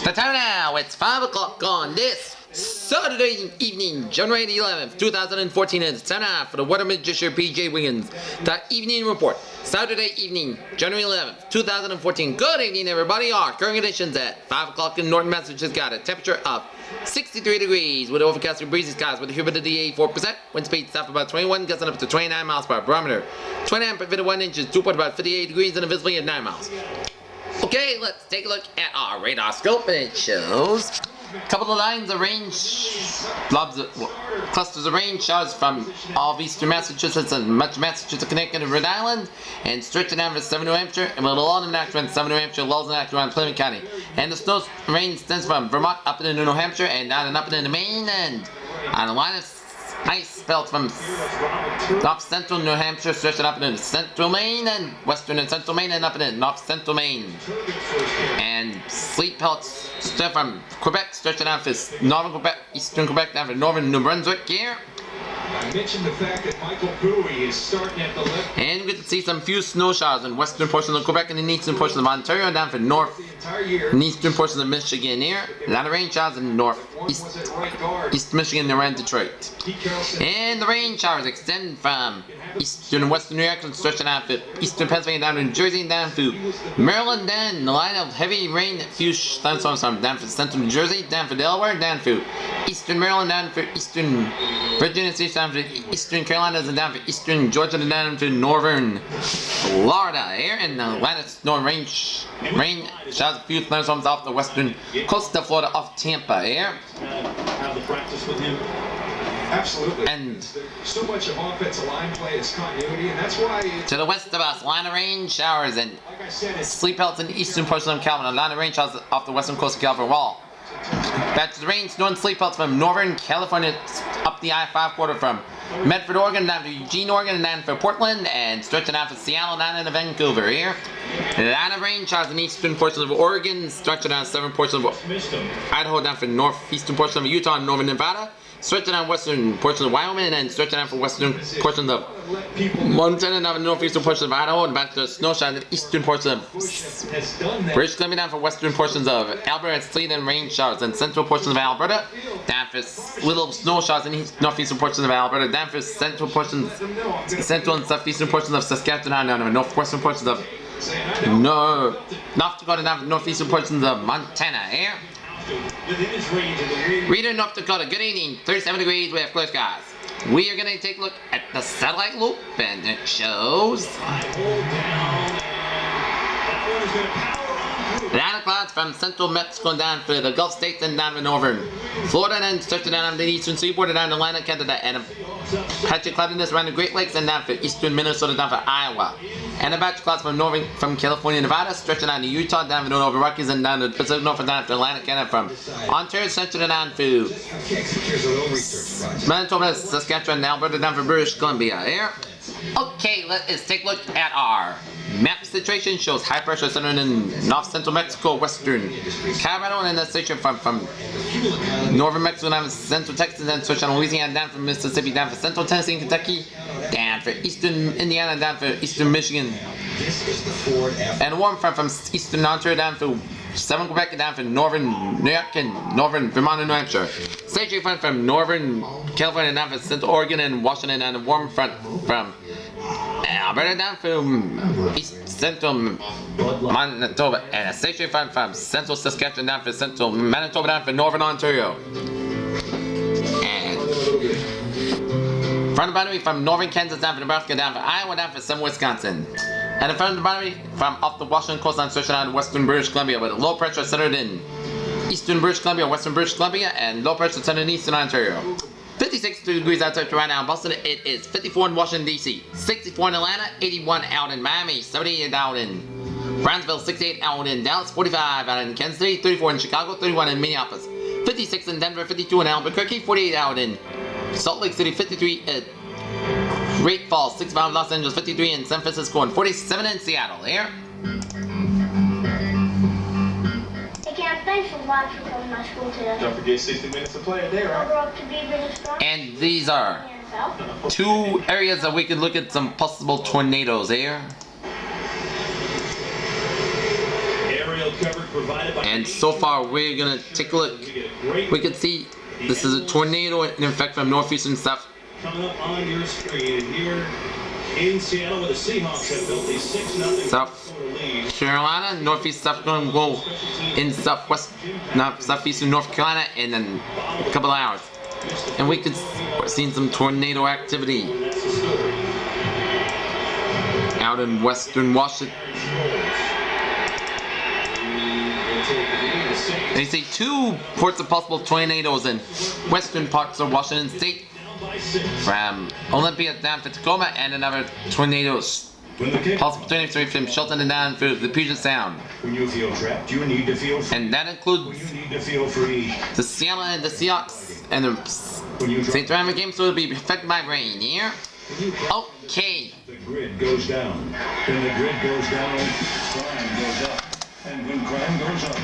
The time now, it's 5 o'clock on this Saturday evening, January 11th, 2014, and it's time now for the Weather Magician PJ Wiggins. The evening report, Saturday evening, January 11th, 2014. Good evening, everybody. Our current conditions at 5 o'clock in Norton, Massachusetts got a temperature of 63 degrees with overcast and breezy skies with a humidity 84%. Wind speed south about 21, gusting up to 29 miles per hour. Barometer 29.51 inches, dew point about 58 degrees, and a visibility of 9 miles. Okay, let's take a look at our radar scope, and it shows a couple of lines of rain, clusters of rain showers from all of eastern Massachusetts and much Massachusetts, Connecticut, and Rhode Island, and stretching down for southern New Hampshire, and with a lull in action around southern New Hampshire, lulls in action around Plymouth County. And the snow rain extends from Vermont up into New Hampshire and down and up into Maine, and on a line of ice belt from north central New Hampshire stretching up into central Maine and western and central Maine and up into north central Maine. And sleet pelts from Quebec stretching out for northern Quebec, eastern Quebec, down for northern New Brunswick here. I mentioned the fact that Michael Buoy is starting at the left. And we get to see some few snow showers in western portions of Quebec and the eastern portions of Ontario, down for north and eastern portions of Michigan here. A lot of rain showers in east Michigan and around Detroit. And the rain showers extend from eastern and western New York and stretching out for eastern Pennsylvania down to New Jersey and down to Maryland. Then the line of heavy rain, few thunderstorms from down for central New Jersey, down for Delaware, down for eastern Maryland, down for eastern Virginia, down for eastern Carolinas, and down for eastern Georgia, and down to northern Florida here. And the line of snow and rain showers a few thunderstorms off the western coast of Florida, off Tampa here. Have the practice with him. Absolutely. And so much of offensive line play is continuity, and that's why to the west of us, line of rain showers and like I said, it's sleet pelts in the eastern portion of Calvin. A line of rain showers off the western coast of Calvin Wall. Back to the rain, snow, and sleet pelts from northern California up the I-5 corridor from Medford, Oregon, down to Eugene, Oregon, and down for Portland, and stretching out for Seattle, down into Vancouver here. A line of rain showers in eastern portions of Oregon, stretching out southern portions of Idaho, down for northeastern portions of Utah and northern Nevada. Stretching out western portions of Wyoming, and stretching out for western portions of Montana, and northeastern portions of Idaho, and back to the snow showers in the eastern portions of British Columbia, down for western portions of Alberta, sleet and rain showers in central portions of Alberta, down for little snow showers in the northeastern portions of Alberta, down for central and southeastern portions of Saskatchewan, down to northwestern portions of North Dakota, down for northeastern portions of Montana here. Reader, North Dakota, good evening, 37 degrees, we have clear skies. We are going to take a look at the satellite loop, and it shows line of clouds from central Mexico down for the Gulf States and down to northern Florida, and then stretching down on the eastern seaboard and down to Atlantic Canada, and a patch of cloudiness around the Great Lakes and down for eastern Minnesota, down for Iowa. And a batch of clouds from California, Nevada, stretching down to Utah, down to the Northern Rockies, and down to the Pacific Northwest, down to Atlantic Canada, from Ontario, stretching down to Manitoba, Saskatchewan, and Alberta, down for British Columbia here. Okay, let's take a look at our map situation. Shows high pressure centered in north central Mexico, western Colorado, and then the station from northern Mexico down to central Texas, and switch on Louisiana, down from Mississippi, down for central Tennessee and Kentucky, down for eastern Indiana, down for eastern Michigan, and a warm front from eastern Ontario down for southern Quebec, and down for northern New York and northern Vermont and New Hampshire. Station front from northern California down for central Oregon and Washington, and a warm front from Alberta down for east central Manitoba, and a station front from central Saskatchewan down for central Manitoba, down for northern Ontario. And front of the boundary from northern Kansas down for Nebraska, down for Iowa, down for some Wisconsin. And in front of the boundary from off the Washington coastline stretching out to western British Columbia, with low pressure centered in eastern British Columbia, western British Columbia, and low pressure centered in eastern Ontario. 56 degrees outside right now in Boston. It is 54 in Washington, D.C., 64 in Atlanta, 81 out in Miami, 78 out in Brownsville, 68 out in Dallas, 45 out in Kansas City, 34 in Chicago, 31 in Minneapolis, 56 in Denver, 52 in Albuquerque, 48 out in Salt Lake City, 53 at Great Falls, 65 in Los Angeles, 53 in San Francisco, and 47 in Seattle here. Thanks for watching from my school today. Don't forget 60 minutes of play a day, right? And these are two areas that we could look at some possible tornadoes here. Aerial coverage provided by And so far, we're gonna take a look. We can see this is a tornado in effect from northeastern south. coming up on your screen here in Seattle, where the Seahawks have built a 6-0 South lead. Carolina, northeast south going to go in southeastern North Carolina in a couple of hours. And we could see some tornado activity out in western Washington. They say 2 reports of possible tornadoes in western parts of Washington State, from Olympia down to Tacoma, and another tornadoes. Possible tornadoes from Shelton and down through the Puget Sound. When you feel trapped, you need to feel free. And that includes You need to feel free. the Seattle and the Seahawks and the St. John's game, so it'll be affected by rain here. Okay. The grid goes down. When the grid goes down, crime goes up. And when crime goes up,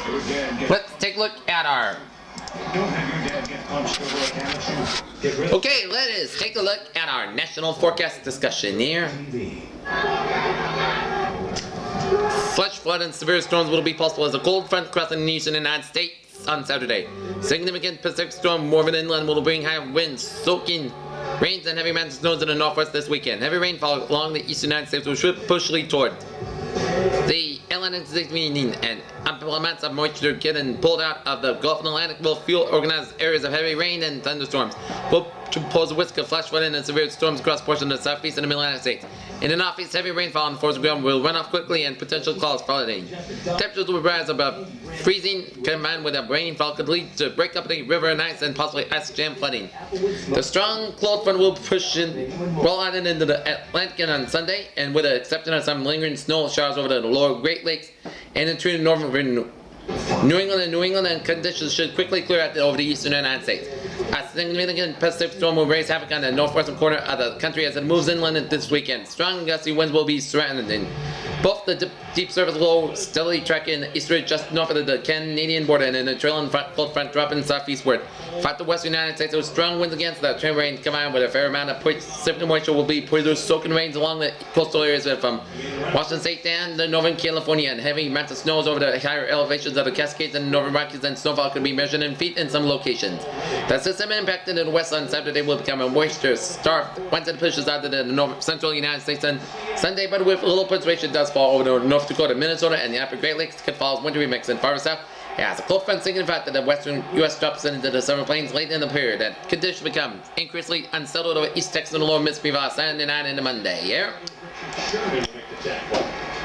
your dad gets... Let's take a look at our... Don't have your dad get punched over a can of soup. Get rid of Okay, let us take a look at our national forecast discussion here. TV. Flash flood and severe storms will be possible as a cold front crossing the eastern United States on Saturday. Significant Pacific storm moving inland will bring high winds, soaking rains and heavy mountain snows in the northwest this weekend. Heavy rainfall along the eastern United States will push toward the Atlantic meaning, and ample amounts of moisture getting pulled out of the Gulf and Atlantic will fuel organized areas of heavy rain and thunderstorms. Will pose a risk of flash flooding and severe storms across portions of the southeast and the middle United States. In the northeast, heavy rainfall on the forest ground will run off quickly and potential cause flooding. Temperatures will rise above freezing, combined with a rainfall could lead to breakup of the river and ice and possibly ice jam flooding. The strong cold front will roll out into the Atlantic on Sunday, and with the exception of some lingering snow showers over the lower Great Lakes and into the northern New England and conditions should quickly clear out over the eastern United States. A significant Pacific storm will raise havoc on the northwestern corner of the country as it moves inland this weekend. Strong gusty winds will be threatening. Both the deep surface low steadily tracking eastward just north of the Canadian border, and the trailing cold front dropping southeastward. Throughout the western United States, with strong winds against the trend rain combined with a fair amount of significant moisture will be produced soaking rains along the coastal areas from Washington State down to northern California, and heavy amounts of snows over the higher elevations of the Cascades and northern Rockies, and snowfall could be measured in feet in some locations. The system impacted in the west on Saturday will become a moisture-starved once it pushes out to the north central United States on Sunday, but with little precipitation does fall over to North Dakota, Minnesota, and the upper Great Lakes could fall as wintry mix in farther south. As a cold front signified that the western U.S. drops into the summer plains late in the period, that conditions become increasingly unsettled over East Texas and the lower Mississippi Valley Saturday night into Monday. Yeah.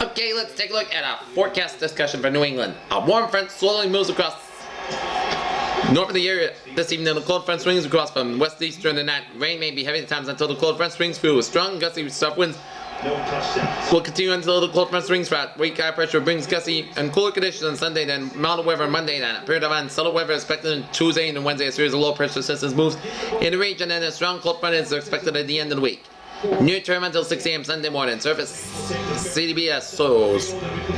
Okay, let's take a look at our forecast discussion for New England. A warm front slowly moves across north of the area this evening. The cold front swings across from west east during the night. Rain may be heavy at times until the cold front swings through with strong gusty south winds. No touchdowns. Will continue until the cold front swings throughout. Weak high pressure brings gusty and cooler conditions on Sunday, then milder weather on Monday, then a period of unsettled weather expected on Tuesday and Wednesday. A series of low pressure systems moves in the region, and a strong cold front is expected at the end of the week. Near term until 6 a.m. Sunday morning. Surface CBS shows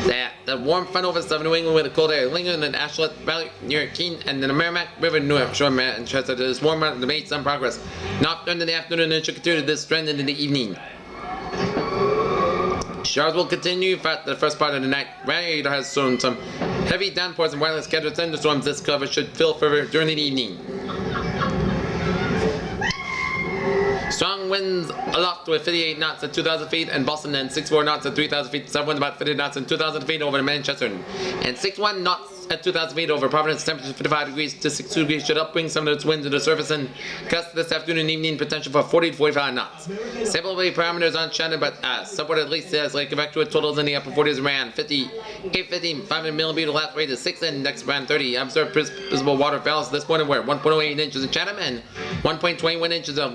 that the warm front over southern New England with a cold air lingering in the Ashland Valley near Keene and the Merrimack River North Shore Manchester. This warm front made some progress. Not during the afternoon, and should continue this trend into the evening. Showers will continue throughout the first part of the night. Radar has shown some heavy downpours and widely scattered thunderstorms. This cover should fill further during the evening. Strong winds aloft with 58 knots at 2,000 feet in Boston, and 64 knots at 3,000 feet. South winds about 50 knots at 2,000 feet over Manchester, and 61 knots at 2,000 feet over Providence. Temperature 55 degrees to 62 degrees should upbring some of its winds to the surface, and gusts this afternoon and evening potential for 40 to 45 knots. Stability parameters aren't shattered, but somewhat at least as like evacuate totals in the upper 40s around 50, 850, 500 millimeter last rate is 6 and next around 30. Observed visible water falls this morning were 1.08 inches in Chatham and 1.21 inches of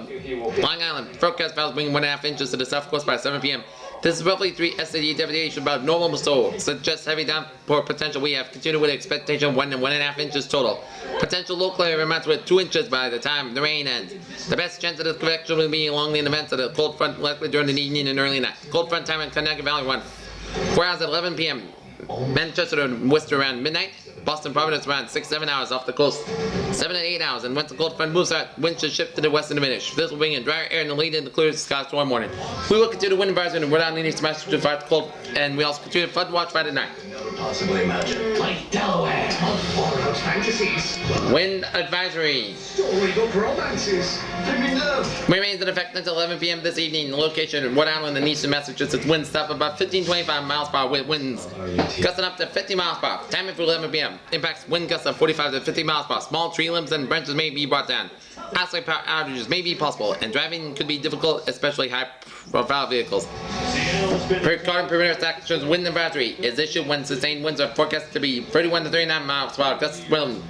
Long Island. Forecast valves bring 1.5 inches to the south coast by 7 p.m. This is roughly 3 SAD deviation about normal, so suggests heavy downpour potential. We have continued with expectation of 1 and 1.5 inches total. Potential local area amounts with 2 inches by the time the rain ends. The best chance of this correction will be along the events of the cold front likely during the evening and early night. Cold front time in Connecticut Valley 4 hours at 11 p.m. Manchester and Worcester around midnight. Boston, Providence around 6-7 hours off the coast. 7 to 8 hours. And once the cold front moves out, winds should shift to the west and diminish. This will bring in drier air and the lead in the clear skies tomorrow morning. We will continue to wind advisory and Rhode Island leaning smash to fight the cold. And we also continue to flood watch Friday night. Never possibly imagine. Like Delaware on Waterhouse Fantasies. Wind advisory. Storybook romances. Flipping nerve. Remains in effect until 11 p.m. this evening. The location in Rhode Island and eastern Massachusetts. Winds stop about 15-25 miles per hour with winds gusting up to 50 miles per hour. Timing for 11 p.m. Impacts wind gusts of 45 to 50 miles per hour. Small tree limbs and branches may be brought down. Isolated power outages may be possible, and driving could be difficult, especially high-profile vehicles. Regarding perimeter actions, wind advisory is issued when sustained winds are forecast to be 31 to 39 miles per hour. Gusts will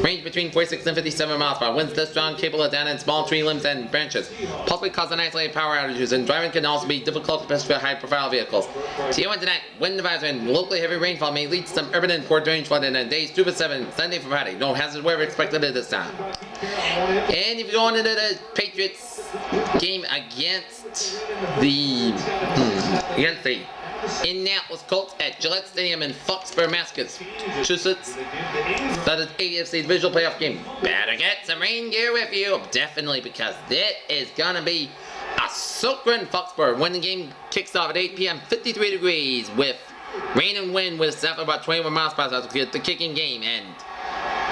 range between 46 and 57 miles per hour. Winds this strong, capable of down in small tree limbs and branches, possibly causing isolated power outages, and driving can also be difficult, especially for high-profile vehicles. TO1 tonight, wind advisory and locally heavy rainfall may lead to some urban and port range flooding on days 2 to 7, Sunday for Friday. No hazard weather expected at this time. And if you're going into the Patriots game against the Indianapolis Colts at Gillette Stadium in Foxborough, Massachusetts, that is AFC's visual playoff game. Better get some rain gear with you, definitely, because it is gonna be a soaker in Foxborough when the game kicks off at 8 p.m. 53 degrees with rain and wind with a snap of about 21 miles per hour to get the kicking game. And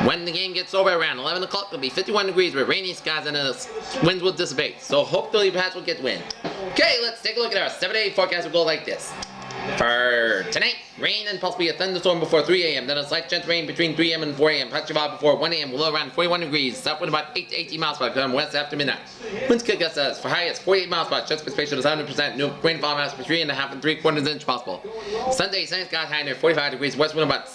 when the game gets over around 11 o'clock, it'll be 51 degrees with rainy skies and the winds will dissipate. So hopefully Pats will get wind. Okay, let's take a look at our 7-day forecast. Will go like this. For tonight, rain and possibly a thunderstorm before 3 a.m. Then a slight chance of rain between 3 a.m. and 4 a.m. Patchy fog before 1 a.m. Low around 41 degrees. South wind about 8 to 18 miles per hour. West after midnight. Winds could gust as for high as 48 miles per hour. Chance precipitation is 100%. No rainfall amounts for 3.5 and 3/4 inch possible. Sunday, sunny skies high near 45 degrees. West wind about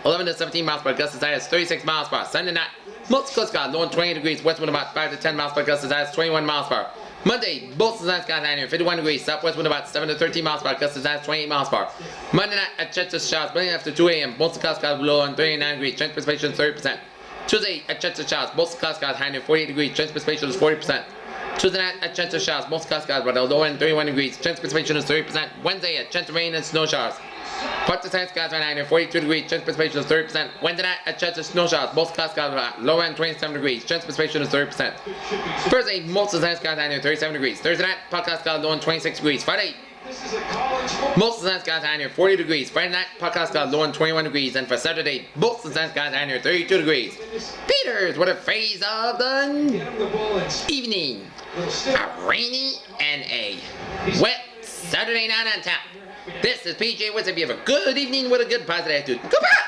11 to 17 miles per hour. Gusts as high as 36 miles per hour. Sunday night, mostly clear skies low 20 degrees. West wind about 5 to 10 miles per hour. Gusts as high as 21 miles per hour. Monday, both the sun's skies high near 51 degrees. Southwest wind about 7 to 13 miles per hour. Gusts as high as 28 miles per hour. Monday night at Chester showers, building after 2 a.m. Most of the skies below on 39 degrees. Chance precipitation is 30%. Tuesday at Chester showers, most of the skies high near 48 degrees. Chance precipitation is 40%. Tuesday night at Chester showers, most of the skies below on 31 degrees. Chance precipitation is 30%. Wednesday at Chester rain and snow showers. Parts of the skies high near 42 degrees. Chance precipitation is 30%. Wednesday night at Chester snow showers, most of the skies lower than 27 degrees. Chance precipitation is 30%. Thursday, most of the skies high near 37 degrees. Thursday night, podcast skies low on 26 degrees. Friday, most of the skies high near 40 degrees. Friday night, podcast skies low on 21 degrees. And for Saturday, most of the skies high near 32 degrees. Peters, what a phase of the evening. A rainy and a wet Saturday night on tap. This is PJ Woods. If you have a good evening with a good positive attitude. Goodbye!